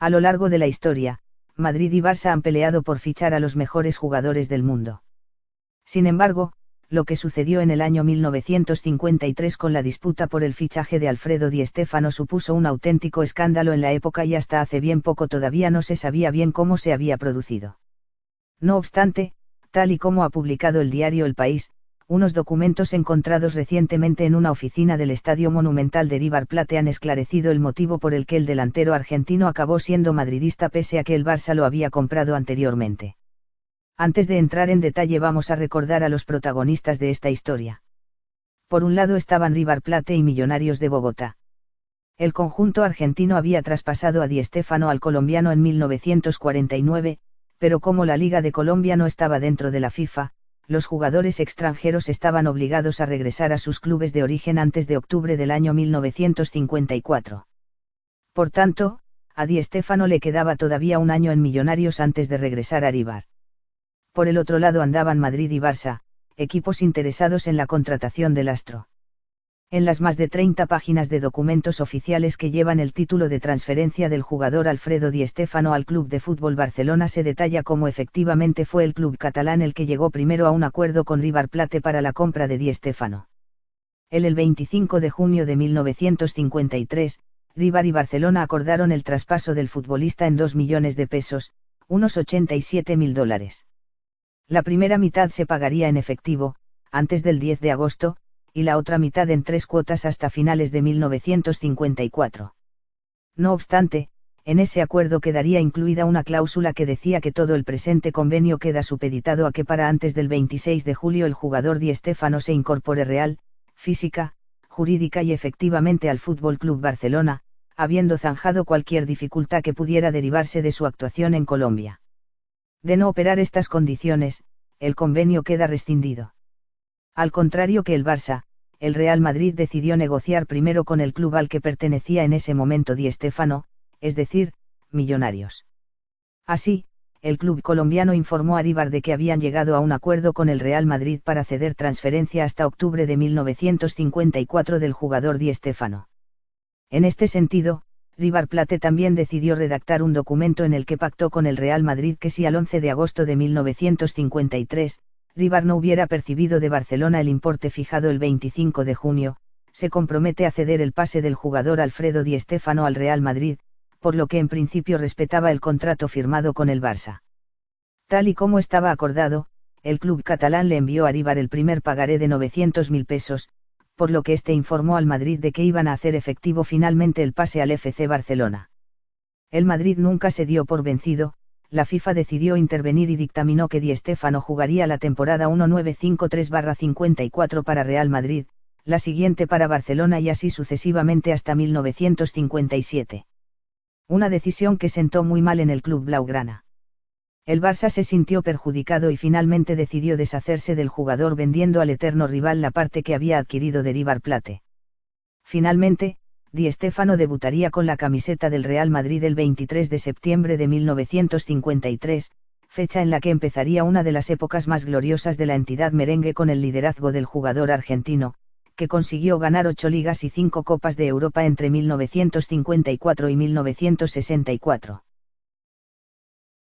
A lo largo de la historia, Madrid y Barça han peleado por fichar a los mejores jugadores del mundo. Sin embargo, lo que sucedió en el año 1953 con la disputa por el fichaje de Alfredo Di Stéfano supuso un auténtico escándalo en la época y hasta hace bien poco todavía no se sabía bien cómo se había producido. No obstante, tal y como ha publicado el diario El País, unos documentos encontrados recientemente en una oficina del Estadio Monumental de River Plate han esclarecido el motivo por el que el delantero argentino acabó siendo madridista pese a que el Barça lo había comprado anteriormente. Antes de entrar en detalle vamos a recordar a los protagonistas de esta historia. Por un lado estaban River Plate y Millonarios de Bogotá. El conjunto argentino había traspasado a Di Stéfano al colombiano en 1949, pero como la Liga de Colombia no estaba dentro de la FIFA, los jugadores extranjeros estaban obligados a regresar a sus clubes de origen antes de octubre del año 1954. Por tanto, a Di Stéfano le quedaba todavía un año en Millonarios antes de regresar a River. Por el otro lado andaban Madrid y Barça, equipos interesados en la contratación del astro. En las más de 30 páginas de documentos oficiales que llevan el título de transferencia del jugador Alfredo Di Stéfano al Club de Fútbol Barcelona se detalla cómo efectivamente fue el club catalán el que llegó primero a un acuerdo con River Plate para la compra de Di Stéfano. El 25 de junio de 1953, River y Barcelona acordaron el traspaso del futbolista en 2 millones de pesos, unos $87.000. La primera mitad se pagaría en efectivo, antes del 10 de agosto, y la otra mitad en 3 cuotas hasta finales de 1954. No obstante, en ese acuerdo quedaría incluida una cláusula que decía que todo el presente convenio queda supeditado a que para antes del 26 de julio el jugador Di Stéfano se incorpore real, física, jurídica y efectivamente al Fútbol Club Barcelona, habiendo zanjado cualquier dificultad que pudiera derivarse de su actuación en Colombia. De no operar estas condiciones, el convenio queda rescindido. Al contrario que el Barça, el Real Madrid decidió negociar primero con el club al que pertenecía en ese momento Di Stéfano, es decir, Millonarios. Así, el club colombiano informó a River de que habían llegado a un acuerdo con el Real Madrid para ceder transferencia hasta octubre de 1954 del jugador Di Stéfano. En este sentido, River Plate también decidió redactar un documento en el que pactó con el Real Madrid que si al 11 de agosto de 1953, River no hubiera percibido de Barcelona el importe fijado el 25 de junio, se compromete a ceder el pase del jugador Alfredo Di Stéfano al Real Madrid, por lo que en principio respetaba el contrato firmado con el Barça. Tal y como estaba acordado, el club catalán le envió a River el primer pagaré de 900.000 pesos, por lo que este informó al Madrid de que iban a hacer efectivo finalmente el pase al FC Barcelona. El Madrid nunca se dio por vencido, la FIFA decidió intervenir y dictaminó que Di Stéfano jugaría la temporada 1953/54 para Real Madrid, la siguiente para Barcelona y así sucesivamente hasta 1957. Una decisión que sentó muy mal en el club blaugrana. El Barça se sintió perjudicado y finalmente decidió deshacerse del jugador vendiendo al eterno rival la parte que había adquirido de River Plate. Finalmente, Di Stéfano debutaría con la camiseta del Real Madrid el 23 de septiembre de 1953, fecha en la que empezaría una de las épocas más gloriosas de la entidad merengue con el liderazgo del jugador argentino, que consiguió ganar 8 ligas y 5 Copas de Europa entre 1954 y 1964.